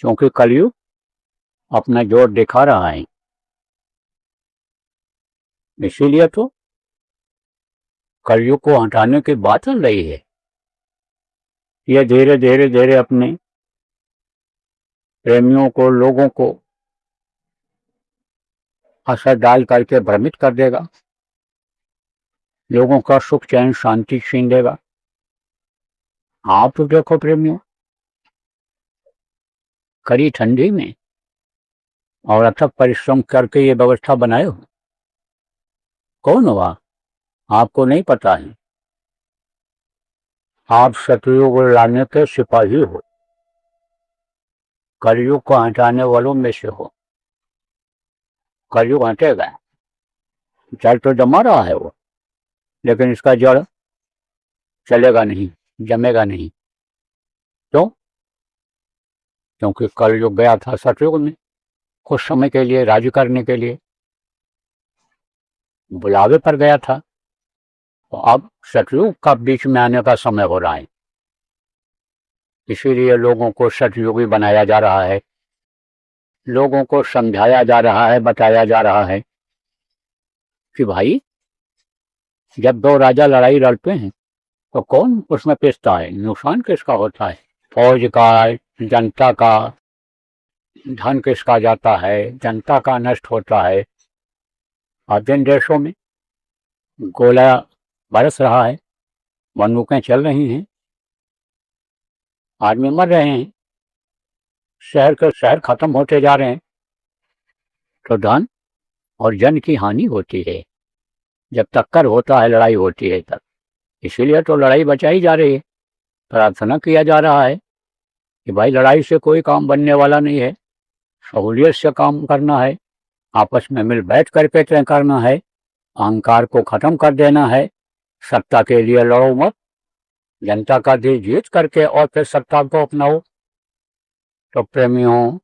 क्योंकि कलयुग अपना जोर दिखा रहा है। इसीलिए तो कलयुग को हटाने की बात चल रही है। ये धीरे धीरे धीरे अपने प्रेमियों को, लोगों को असर डाल करके भ्रमित कर देगा, लोगों का सुख चैन शांति छीन देगा। आप तो देखो प्रेमियों, कड़ी ठंडी में और अथक परिश्रम करके ये व्यवस्था बनाए हो। कौन हुआ आपको नहीं पता है? आप शत्रुओं को लाने के सिपाही हो, कलयुग को हटाने वालों में से हो। कलयुग हटेगा, जड़ तो जमा रहा है वो, लेकिन इसका जड़ चलेगा नहीं, जमेगा नहीं। क्यों? क्योंकि कलयुग गया था सतयुग में कुछ समय के लिए राज्य करने के लिए, बुलावे पर गया था। तो अब सतयुग का बीच में आने का समय हो रहा है। इसीलिए लोगों को सतयुगी बनाया जा रहा है, लोगों को समझाया जा रहा है, बताया जा रहा है कि भाई जब दो राजा लड़ाई लड़ते हैं तो कौन उसमें पिसता है, नुकसान किसका होता है? फौज का, जनता का, धन किसका जाता है, जनता का नष्ट होता है। और जिन देशों में गोला बरस रहा है, बंदूकें चल रही हैं, आदमी मर रहे हैं, शहर के शहर खत्म होते जा रहे हैं, तो धन और जन की हानि होती है। जब टक्कर होता है, लड़ाई होती है तब। इसीलिए तो लड़ाई बचाई जा रही है, प्रार्थना किया जा रहा है कि भाई लड़ाई से कोई काम बनने वाला नहीं है, सहूलियत से काम करना है, आपस में मिल बैठ करके तय करना है, अहंकार को खत्म कर देना है। सत्ता के लिए लड़ो मत, जनता का दिल जीत करके और फिर सत्ता को अपनाओ। तो प्रेमियों,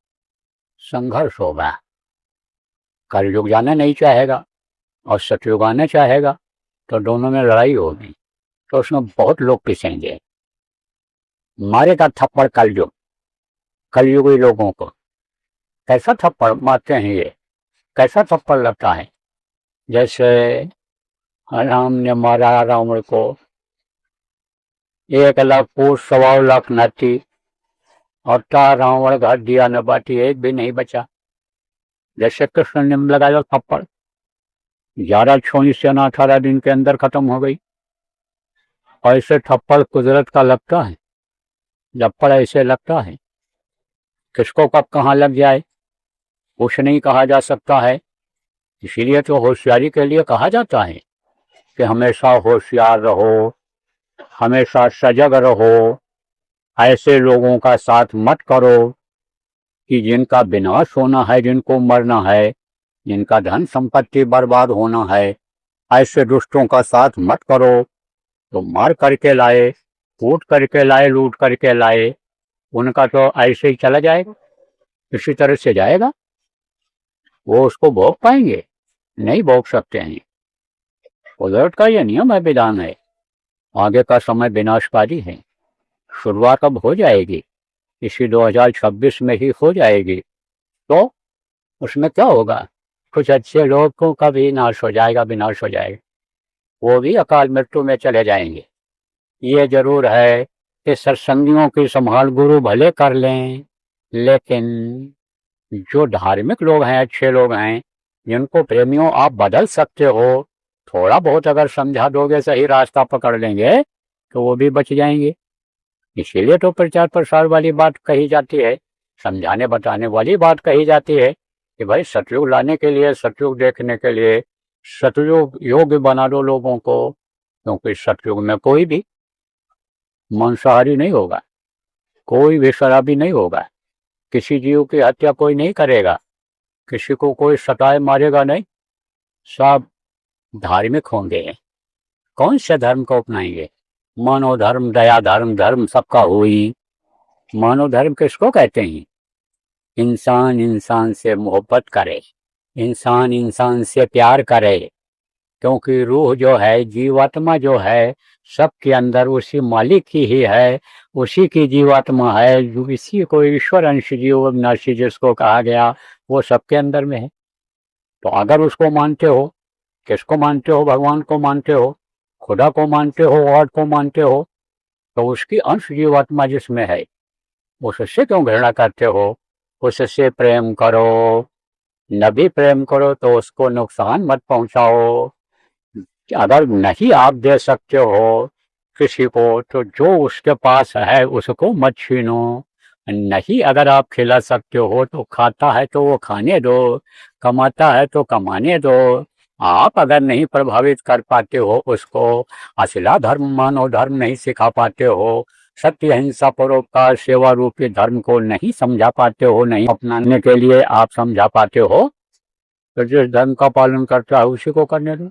संघर्ष होगा। कलयुग जाना नहीं चाहेगा और सतयुग आना चाहेगा, तो दोनों में लड़ाई होगी, तो उसमें बहुत लोग पिसेंगे। मारेगा थप्पड़ कलयुग, कलयुगी लोगों को। कैसा थप्पड़ मारते हैं ये, कैसा थप्पड़ लगता है? जैसे राम ने मारा रावण को, 1,00,000 पूत 1,25,00,000 नाती, और ता रावण घर दिया न बाटी, एक भी नहीं बचा। जैसे कृष्ण ने लगाया थप्पड़, 11 छोई सेना 18 दिन के अंदर खत्म हो गई। ऐसे थप्पड़ कुदरत का लगता है, थप्पड़ ऐसे लगता है, किसको कब कहाँ लग जाए कुछ नहीं कहा जा सकता है। इसीलिए तो होशियारी के लिए कहा जाता है कि हमेशा होशियार रहो, हमेशा सजग रहो, ऐसे लोगों का साथ मत करो कि जिनका विनाश होना है, जिनको मरना है, जिनका धन संपत्ति बर्बाद होना है। ऐसे दुष्टों का साथ मत करो। तो मार करके लाए, कूट करके लाए, लूट करके लाए, उनका तो ऐसे ही चला जाएगा, इसी तरह से जाएगा। वो उसको भोग पाएंगे? नहीं भोग सकते हैं। कुदरत का यह नियम है, विधान है। आगे का समय विनाशकारी है, शुरुआत अब हो जाएगी, इसी 2026 में ही हो जाएगी। तो उसमें क्या होगा? कुछ अच्छे लोगों का भी नाश हो जाएगा, विनाश हो जाएगा, वो भी अकाल मृत्यु में चले जाएंगे। ये जरूर है कि सत्संगियों की संभाल गुरु भले कर लें, लेकिन जो धार्मिक लोग हैं, अच्छे लोग हैं, जिनको प्रेमियों आप बदल सकते हो, थोड़ा बहुत अगर समझा दोगे, सही रास्ता पकड़ लेंगे, तो वो भी बच जाएंगे। इसीलिए तो प्रचार प्रसार वाली बात कही जाती है, समझाने बताने वाली बात कही जाती है कि भाई सतयुग लाने के लिए, सतयुग देखने के लिए सतयुग योग्य बना दो लोगों को। क्योंकि सतयुग में कोई भी मांसाहारी नहीं होगा, कोई भी शराबी नहीं होगा, किसी जीव की हत्या कोई नहीं करेगा, किसी को कोई सताए मारेगा नहीं, सब धार्मिक होंगे। कौन से धर्म को अपनाएंगे? मानव धर्म, दया धर्म, धर्म सबका हुई। मानव धर्म किसको कहते हैं? इंसान इंसान से मोहब्बत करे, इंसान इंसान से प्यार करे। क्योंकि रूह जो है, जीवात्मा जो है, सबके अंदर उसी मालिक की ही है, उसी की जीवात्मा है, जो इसी को ईश्वर अंश जीव अविनाशी जिसको कहा गया, वो सबके अंदर में है। तो अगर उसको मानते हो, किसको मानते हो? भगवान को मानते हो, खुदा को मानते हो, गॉड को मानते हो, तो उसकी अंश जीवात्मा जिसमें है, उससे क्यों घृणा करते हो? उससे प्रेम करो, न भी प्रेम करो तो उसको नुकसान मत पहुंचाओ। अगर नहीं आप दे सकते हो किसी को, तो जो उसके पास है उसको मत छीनो। नहीं अगर आप खिला सकते हो तो खाता है तो वो खाने दो, कमाता है तो कमाने दो। आप अगर नहीं प्रभावित कर पाते हो उसको, असला धर्म मानव धर्म नहीं सिखा पाते हो, सत्य अहिंसा परोपकार सेवा रूपी धर्म को नहीं समझा पाते हो, नहीं अपनाने के लिए आप समझा पाते हो, तो जिस धर्म का पालन करता है उसी को करने दो।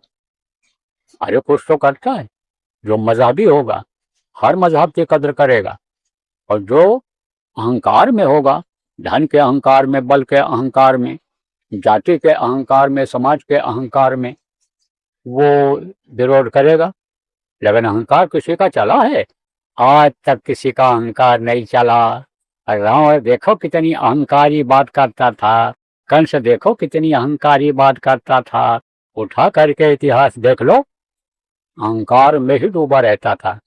अरे कुछ तो करता है, जो मजहबी होगा हर मजहब की कद्र करेगा, और जो अहंकार में होगा, धन के अहंकार में, बल के अहंकार में, जाति के अहंकार में, समाज के अहंकार में, वो विरोध करेगा। लेकिन अहंकार किसी का चला है? आज तक किसी का अहंकार नहीं चला। रावण देखो कितनी अहंकारी बात करता था, कंस देखो कितनी अहंकारी बात करता था। उठा करके इतिहास देख लो, अहंकार में ही डूबा रहता था।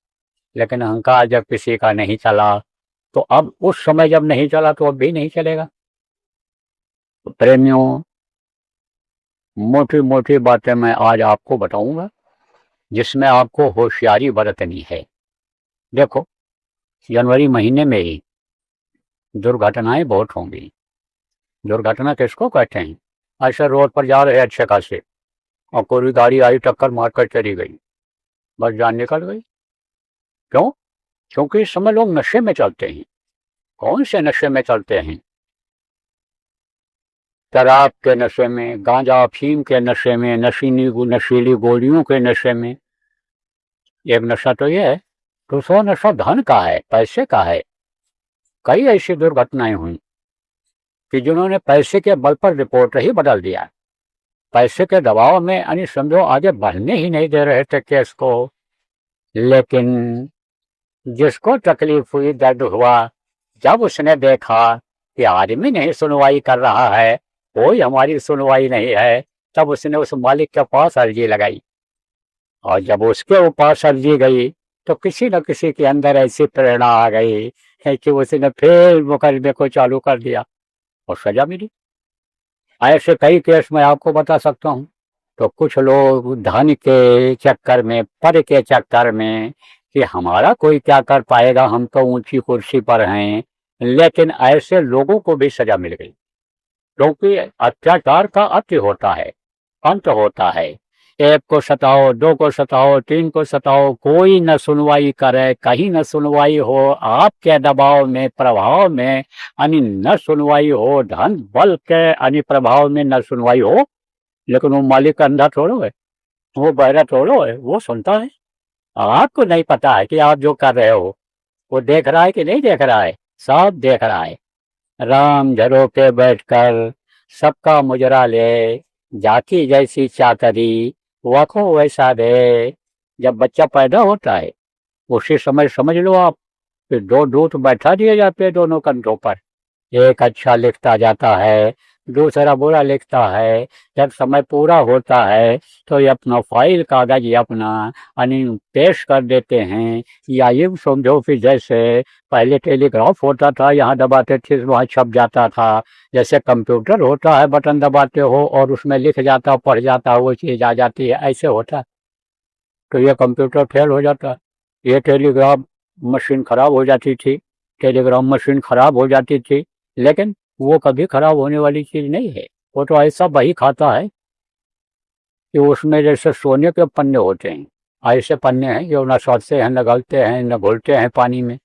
लेकिन अहंकार जब किसी का नहीं चला, तो अब उस समय जब नहीं चला तो अब भी नहीं चलेगा। तो प्रेमियों, मोटी मोटी बातें मैं आज आपको बताऊंगा, जिसमें आपको होशियारी बरतनी है। देखो, जनवरी महीने में ही दुर्घटनाएं बहुत होंगी। दुर्घटना किसको कहते हैं? ऐसे रोड पर जा रहे अच्छे खासे, और कोई गाड़ी आई टक्कर मारकर चली गई, बस जान निकल गई। क्यों? क्योंकि इस समय लोग नशे में चलते हैं। कौन से नशे में चलते हैं? शराब के नशे में, गांजा अफीम के नशे में, नशीली गोलियों के नशे में। एक नशा तो ये है। दूसरा नशा धन का है, पैसे का है। कई ऐसी दुर्घटनाएं हुई कि जिन्होंने पैसे के बल पर रिपोर्ट ही बदल दिया। पैसे के दबाव में यानी समझो आगे बढ़ने ही नहीं दे रहे थे केस को। लेकिन जिसको तकलीफ हुई, दर्द हुआ, जब उसने देखा कि आदमी नहीं सुनवाई कर रहा है, कोई हमारी सुनवाई नहीं है, तब उसने उस मालिक के पास अर्जी लगाई। और जब उसके पास अर्जी गई तो किसी न किसी के अंदर ऐसी प्रेरणा आ गई है कि उसने फिर मुकदमे को चालू कर दिया और सजा मिली। ऐसे कई केस मैं आपको बता सकता हूँ। तो कुछ लोग धन के चक्कर में, पद के चक्कर में, कि हमारा कोई क्या कर पाएगा, हम तो ऊंची कुर्सी पर हैं, लेकिन ऐसे लोगों को भी सजा मिल गई। क्योंकि अत्याचार का अंत होता है, अंत होता है। एक को सताओ, दो को सताओ, तीन को सताओ, कोई न सुनवाई करे, कहीं न सुनवाई हो, आपके दबाव में, प्रभाव में यानी न सुनवाई हो, धन बल के यानी प्रभाव में न सुनवाई हो। लेकिन वो मालिक अंधा थोड़ो है, वो बहरा थोड़ो है, वो सुनता है। आपको नहीं पता है कि आप जो कर रहे हो वो देख रहा है कि नहीं देख रहा है? सब देख रहा है। राम झरोके बैठकर सबका मुजरा ले, जाति जैसी चाकरी वखो वैसा दे। जब बच्चा पैदा होता है उसी समय समझ लो आप कि दो दूत बैठा दिए जाते हैं दोनों कंधों पर। एक अच्छा लिखता जाता है, दूसरा बुरा लिखता है। जब समय पूरा होता है तो ये अपना फाइल कागज अपना यानी पेश कर देते हैं। या ये समझो कि जैसे पहले टेलीग्राफ होता था, यहाँ दबाते थे वहाँ छप जाता था। जैसे कंप्यूटर होता है, बटन दबाते हो और उसमें लिख जाता, पढ़ जाता, वो चीज़ आ जाती है, ऐसे होता। तो ये कंप्यूटर फेल हो जाता, ये टेलीग्राफ मशीन खराब हो जाती थी, टेलीग्राम मशीन खराब हो जाती थी। लेकिन वो कभी खराब होने वाली चीज़ नहीं है। वो तो ऐसा बही खाता है कि उसमें जैसे सोने के पन्ने होते हैं, ऐसे पन्ने हैं जो न सड़ते हैं, न गलते हैं, न घुलते हैं पानी में,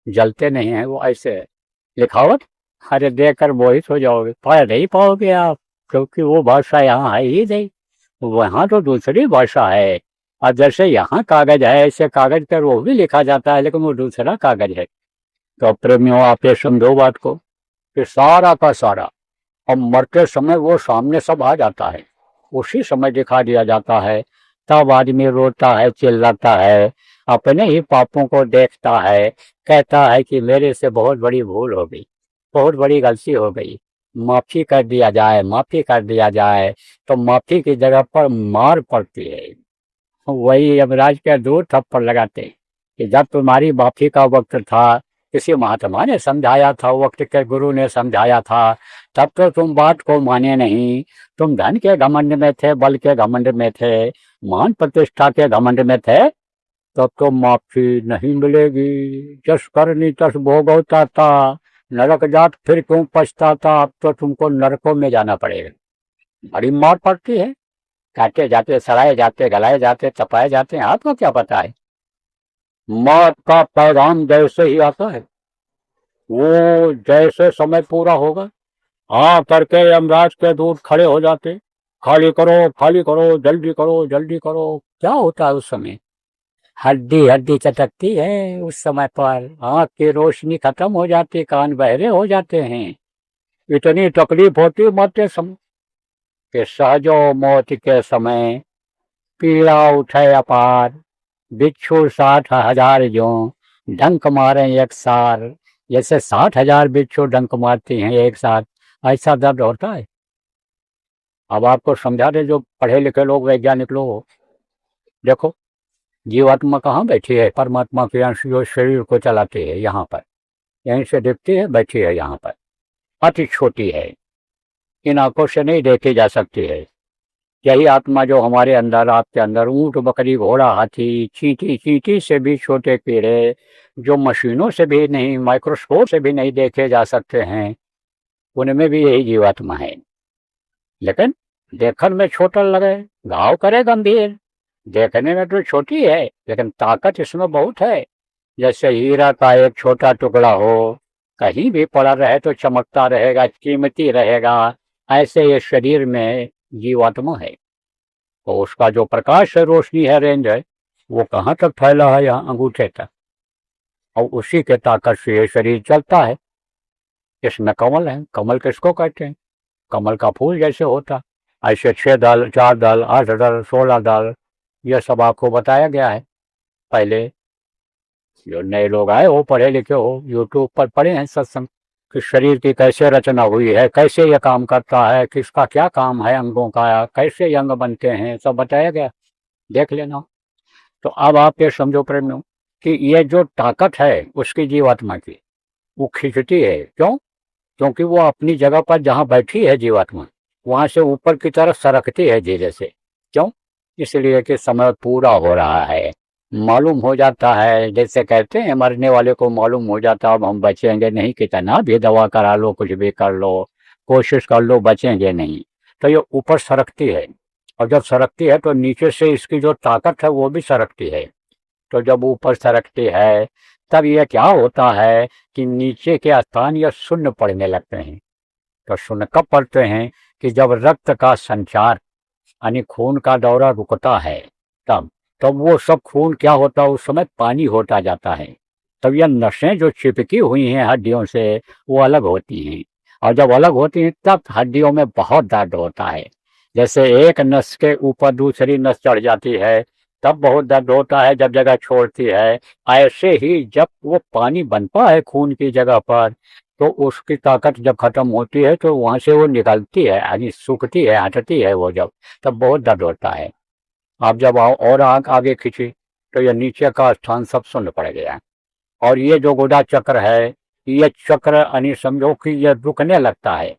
जलते नहीं हैं, वो ऐसे है लिखावट। अरे देखकर मोहित हो जाओगे, पढ़ नहीं पाओगे आप, क्योंकि वो भाषा यहाँ है ही नहीं, वहाँ तो दूसरी भाषा है। और जैसे यहाँ कागज है, ऐसे कागज पर वो भी लिखा जाता है, लेकिन वो दूसरा कागज है। तो प्रेमियों, आप ये समझो बात को कि सारा का सारा और मरते समय वो सामने सब आ जाता है, उसी समय दिखा दिया जाता है। तब आदमी रोता है, चिल्लाता है, अपने ही पापों को देखता है, कहता है कि मेरे से बहुत बड़ी भूल हो गई, बहुत बड़ी गलती हो गई, माफ़ी कर दिया जाए, माफ़ी कर दिया जाए। तो माफ़ी की जगह पर मार पड़ती है। वही यमराज के दूत थप्पड़ लगाते कि जब तुम्हारी माफ़ी का वक्त था, किसी महात्मा ने समझाया था, वक्त के गुरु ने समझाया था, तब तो तुम बात को माने नहीं। तुम धन के घमंड में थे, बल के घमंड में थे, मान प्रतिष्ठा के घमंड में थे। तब तो माफ़ी नहीं मिलेगी। जस करनी तस भोगवता था, नरक जात फिर क्यों पछताता। अब तो तुमको नरकों में जाना पड़ेगा। बड़ी मार पड़ती है, काटे जाते, सड़ाए जाते, गलाए जाते, तपाए जाते हैं। आपको क्या पता है? मौत का पैगाम जैसे ही आता है, वो जैसे समय पूरा होगा, हाँ करके यमराज के दूत खड़े हो जाते, खाली करो, खाली करो, जल्दी करो, जल्दी करो। क्या होता है उस समय? हड्डी हड्डी चटकती है उस समय पर, आंख की रोशनी खत्म हो जाती, कान बहरे हो जाते हैं। इतनी तकलीफ होती मरते समय कि सहजो मौत के समय पीड़ा उठे अपार। बिच्छू 60,000 जो डंक मारे एक सार। जैसे 60,000 बिच्छू डंक मारती हैं एक साथ, ऐसा दर्द होता है। अब आपको समझा दे, जो पढ़े लिखे लोग, वैज्ञानिक लोग, देखो जीवात्मा कहाँ बैठी है? परमात्मा के अंश जो शरीर को चलाती है, यहाँ पर, यहीं से दिखती है, बैठी है यहाँ पर। अति छोटी है, इन आंखों से नहीं देखी जा सकती है। यही आत्मा जो हमारे अंदर, आपके अंदर, ऊंट, बकरी, घोड़ा, हाथी, चींटी, चींटी से भी छोटे कीड़े, जो मशीनों से भी नहीं, माइक्रोस्कोप से भी नहीं देखे जा सकते हैं, उनमें भी यही जीवात्मा है। लेकिन देखने में छोटा लगे, घाव करे गंभीर, देखने में तो छोटी है, लेकिन ताकत इसमें बहुत है। जैसे हीरा का एक छोटा टुकड़ा हो, कहीं भी पड़ा रहे तो चमकता रहेगा, कीमती रहेगा। ऐसे ये शरीर में जीवात्मा है। तो उसका जो प्रकाश है, रोशनी है, रेंज है, वो कहाँ तक फैला है? यहाँ अंगूठे तक। और उसी के ताकत से ये शरीर चलता है। इसमें कमल है। कमल किसको कहते हैं? कमल का फूल जैसे होता, ऐसे 6 दल, 4 दल, 8 दल, 16 दल, यह सब आपको बताया गया है। पहले जो नए लोग आए हो, पढ़े लिखे हो, यूट्यूब पर पढ़े हैं सत्संग कि शरीर की कैसे रचना हुई है, कैसे यह काम करता है, किसका क्या काम है, अंगों का कैसे अंग बनते हैं, सब बताया गया, देख लेना। तो अब आप ये समझो प्रेमियों कि ये जो ताकत है उसकी जीवात्मा की, वो खींचती है। क्यों? क्योंकि वो अपनी जगह पर जहाँ बैठी है जीवात्मा, वहां से ऊपर की तरफ सरकती है धीरे से। क्यों? इसलिए कि समय पूरा हो रहा है, मालूम हो जाता है। जैसे कहते हैं मरने वाले को मालूम हो जाता है अब हम बचेंगे नहीं, कितना भी दवा करा लो, कुछ भी कर लो, कोशिश कर लो, बचेंगे नहीं। तो ये ऊपर सरकती है, और जब सरकती है तो नीचे से इसकी जो ताकत है वो भी सरकती है। तो जब ऊपर सरकती है तब यह क्या होता है कि नीचे के स्थान यह शून्य पड़ने लगते हैं। तो शून्य कब पड़ते हैं? कि जब रक्त का संचार यानी खून का दौरा रुकता है, तब वो सब खून क्या होता है? उस समय पानी होता जाता है। तब यह नसें जो चिपकी हुई हैं हड्डियों से, वो अलग होती हैं। और जब अलग होती हैं तब हड्डियों में बहुत दर्द होता है। जैसे एक नस के ऊपर दूसरी नस चढ़ जाती है, तब बहुत दर्द होता है जब जगह छोड़ती है। ऐसे ही जब वो पानी बनता है खून की जगह पर, तो उसकी ताकत जब खत्म होती है तो वहां से वो निकलती है, यानी सूखती है, हटती है वो जब, तब बहुत दर्द होता है। आप जब आओ और आंख आगे खींची तो यह नीचे का स्थान सब शून्य पड़ गया। और ये जो गुदा चक्र है, ये चक्र यानी समझो कि ये रुकने लगता है।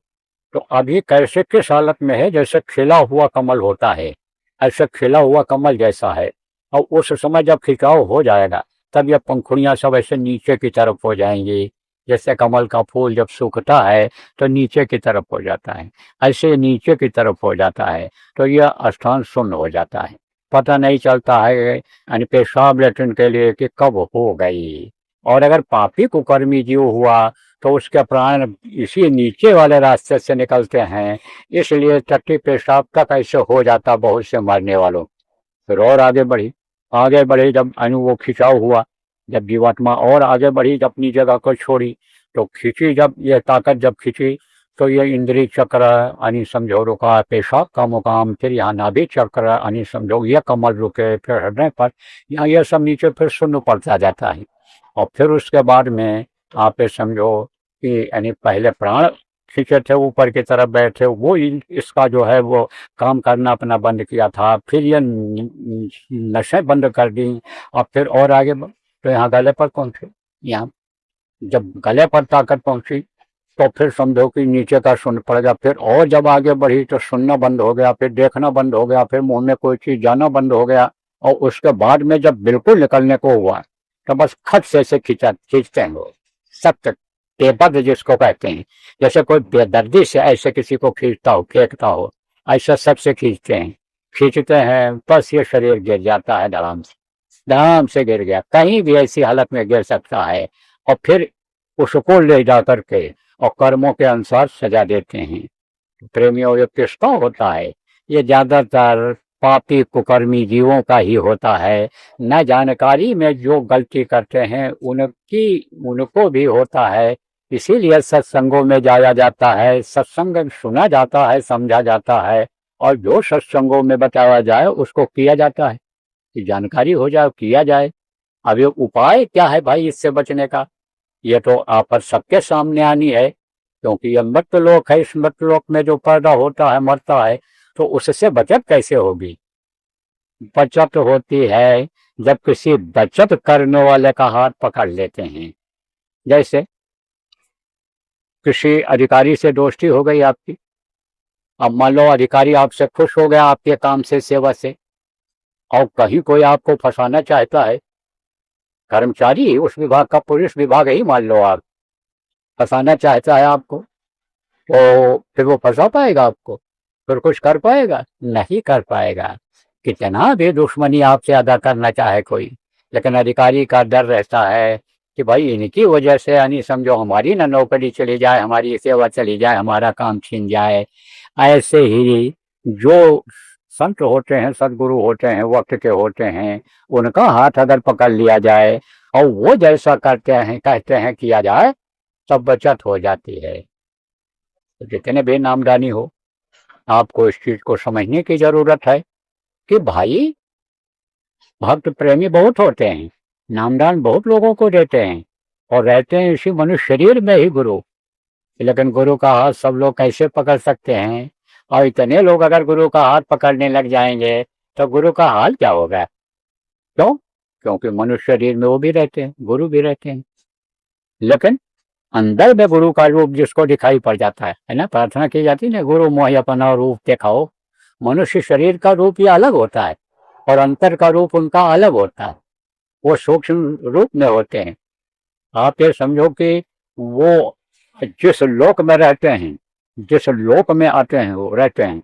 तो अभी कैसे किस हालत में है? जैसे खिला हुआ कमल होता है, ऐसे खिला हुआ कमल जैसा है। और उस समय जब खिंचाव हो जाएगा तब ये पंखुड़ियां सब ऐसे नीचे की तरफ हो जाएंगी। जैसे कमल का फूल जब सूखता है तो नीचे की तरफ हो जाता है, ऐसे नीचे की तरफ हो जाता है। तो यह स्थान शून्य हो जाता है, पता नहीं चलता है यानी पेशाब लेटरिन के लिए कि कब हो गई। और अगर पापी कुकर्मी जीव हुआ तो उसके प्राण इसी नीचे वाले रास्ते से निकलते हैं। इसलिए टट्टी पेशाब तक ऐसे हो जाता बहुत से मरने वालों। फिर और आगे बढ़ी, आगे बढ़ी जब वो खिंचाव हुआ, जब जीवात्मा और आगे बढ़ी, जब अपनी जगह को छोड़ी, तो खींची जब ये ताकत जब खींची तो ये इंद्रिय चक्र यानी समझो रुका, पेशाब का मुकाम, फिर यहाँ नाभि चक्र यानी समझो ये कमल रुके, फिर हृदय पर, यहाँ ये सब नीचे फिर शून्य पड़ता जाता है। और फिर उसके बाद में आप ये समझो कि यानी पहले प्राण खींचे थे ऊपर की तरफ बैठे, वो इसका जो है वो काम करना अपना बंद किया था, फिर ये नशें बंद कर दी और फिर और आगे तो यहाँ गले पर पहुंचे। यहाँ जब गले पर ताकत पहुंची तो फिर समझो कि नीचे का शून्य पड़ गया, फिर और जब आगे बढ़ी तो सुनना बंद हो गया, फिर देखना बंद हो गया, फिर मुंह में कोई चीज जाना बंद हो गया, और उसके बाद में जब बिल्कुल निकलने को हुआ तो बस खट से खींचते हैं लोग, सख्त बेबद जिसको कहते हैं, जैसे कोई बेदर्दी से ऐसे किसी को खींचता हो, फेंकता हो, ऐसा सबसे खींचते हैं, बस ये शरीर गिर जाता है, धड़ाम से गिर गया, कहीं भी ऐसी हालत में गिर सकता है। और फिर उसको ले जा करके और कर्मों के अनुसार सजा देते हैं। प्रेमियों, ये किसका होता है? ये ज्यादातर पापी कुकर्मी जीवों का ही होता है। न जानकारी में जो गलती करते हैं उनको भी होता है। इसीलिए सत्संगों में जाया जाता है, सत्संग सुना जाता है, समझा जाता है, और जो सत्संगों में बताया जाए उसको किया जाता है कि जानकारी हो जाए, किया जाए। अब ये उपाय क्या है भाई इससे बचने का? ये तो आपस सबके सामने आनी है, क्योंकि ये मृतलोक है। इस मृतलोक में जो पैदा होता है, मरता है, तो उससे बचत कैसे होगी? बचत होती है जब किसी बचत करने वाले का हाथ पकड़ लेते हैं। जैसे किसी अधिकारी से दोस्ती हो गई आपकी, अब मान लो अधिकारी आपसे खुश हो गया आपके काम से, सेवा से, और कहीं कोई आपको फंसाना चाहता है, कर्मचारी उस विभाग का, पुलिस विभाग ही मान लो, आप फंसाना चाहता है आपको, तो फिर वो फंसा पाएगा आपको? फिर कुछ कर पाएगा? नहीं कर पाएगा। कितना भी दुश्मनी आपसे अदा करना चाहे कोई, लेकिन अधिकारी का डर रहता है कि भाई इनकी वजह से यानी समझो हमारी ना नौकरी चली जाए, हमारी सेवा चली जाए, हमारा काम छीन जाए। ऐसे ही जो संत होते हैं, सदगुरु होते हैं, वक्त के होते हैं, उनका हाथ अगर पकड़ लिया जाए और वो जैसा करते हैं, कहते हैं किया जाए, तब बचत हो जाती है। तो जितने भी नामदानी हो, आपको इस चीज को समझने की जरूरत है कि भाई भक्त प्रेमी बहुत होते हैं, नामदान बहुत लोगों को देते हैं, और रहते हैं इसी मनुष्य शरीर में ही गुरु। लेकिन गुरु का हाथ सब लोग कैसे पकड़ सकते हैं? और इतने लोग अगर गुरु का हाथ पकड़ने लग जाएंगे तो गुरु का हाल क्या होगा? क्यों? क्योंकि मनुष्य शरीर में वो भी रहते हैं, गुरु भी रहते हैं, लेकिन अंदर में गुरु का रूप जिसको दिखाई पड़ जाता है ना, प्रार्थना की जाती है ना, गुरु मोहि अपना रूप दिखाओ। मनुष्य शरीर का रूप ये अलग होता है और अंतर का रूप उनका अलग होता है, वो सूक्ष्म रूप में होते हैं। आप ये समझो कि वो जिस लोक में रहते हैं, जिस लोक में आते हैं, वो रहते हैं,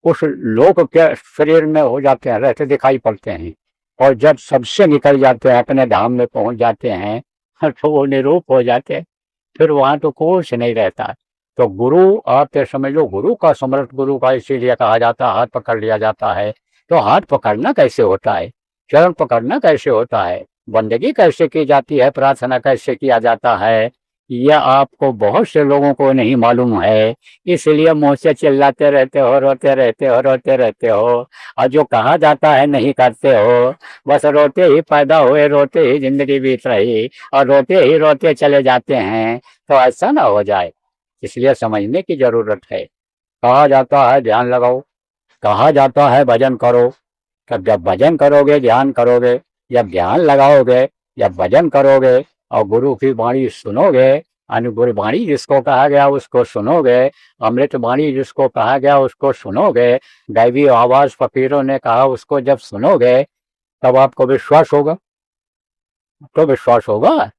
उस लोक के शरीर में हो जाते हैं, रहते दिखाई पड़ते हैं, और जब सबसे निकल जाते हैं, अपने धाम में पहुंच जाते हैं, तो वो निरूप हो जाते हैं, फिर वहां तो कुछ नहीं रहता। तो गुरु, आप ये समझ लो, गुरु का समर्थ गुरु का इसीलिए कहा जाता है हाथ पकड़ लिया जाता है। तो हाथ पकड़ना कैसे होता है? चरण पकड़ना कैसे होता है? बंदगी कैसे की जाती है? प्रार्थना कैसे किया जाता है? यह आपको बहुत से लोगों को नहीं मालूम है, इसलिए मुंह से चिल्लाते रहते हो, रोते रहते हो, रोते रहते हो, और जो कहा जाता है नहीं करते हो। बस रोते ही पैदा हुए, रोते ही जिंदगी बीत रही, और रोते ही रोते चले जाते हैं। तो ऐसा ना हो जाए, इसलिए समझने की जरूरत है। कहा जाता है ध्यान लगाओ, कहा जाता है भजन करो। तब जब भजन करोगे, ध्यान करोगे, जब ध्यान लगाओगे, जब भजन करोगे और गुरु की वाणी सुनोगे, गुरु वाणी जिसको कहा गया उसको सुनोगे, अमृत वाणी जिसको कहा गया उसको सुनोगे, दैवी आवाज फकीरों ने कहा उसको जब सुनोगे, तब आपको विश्वास होगा। तो विश्वास होगा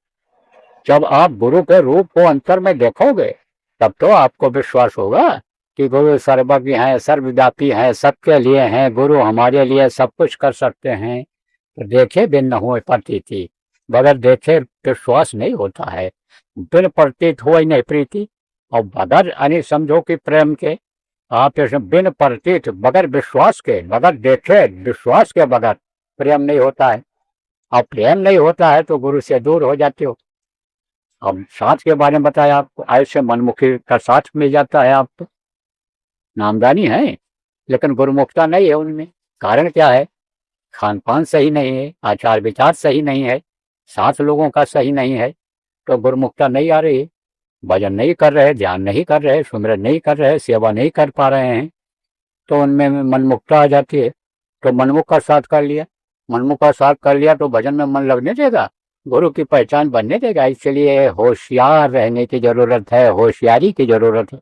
जब आप गुरु के रूप को अंतर में देखोगे, तब तो आपको विश्वास होगा कि गुरु सर्वज्ञ हैं, सर्वव्यापी हैं, सबके लिए हैं, गुरु हमारे लिए सब कुछ कर सकते हैं। तो देखे बिन न हुए प्रतीति, बगैर देखे विश्वास नहीं होता है, बिन प्रतीत हुआ ही नहीं प्रीति। और बगैर यानी समझो कि प्रेम के, आप बिन प्रतीत, बगैर विश्वास के, बगैर देखे विश्वास के बगैर प्रेम नहीं होता है। और प्रेम नहीं होता है तो गुरु से दूर हो जाते हो। अब साथ के बारे में बताया आपको, ऐसे मनमुखी का साथ मिल जाता है आपको, नामदानी है लेकिन गुरुमुखता नहीं है उनमें। कारण क्या है? खान पान सही नहीं है, आचार विचार सही नहीं है, साथ लोगों का सही नहीं है, तो गुरुमुखता नहीं आ रही। भजन नहीं कर रहे, ध्यान नहीं कर रहे, सुमिरन नहीं कर रहे, सेवा नहीं कर पा रहे हैं, तो उनमें मनमुखता आ जाती है। तो मनमुख का साथ कर लिया, मनमुख का साथ कर लिया तो भजन में मन लगने देगा, गुरु की पहचान बनने देगा। इसलिए होशियार रहने की जरूरत है, होशियारी की जरूरत है।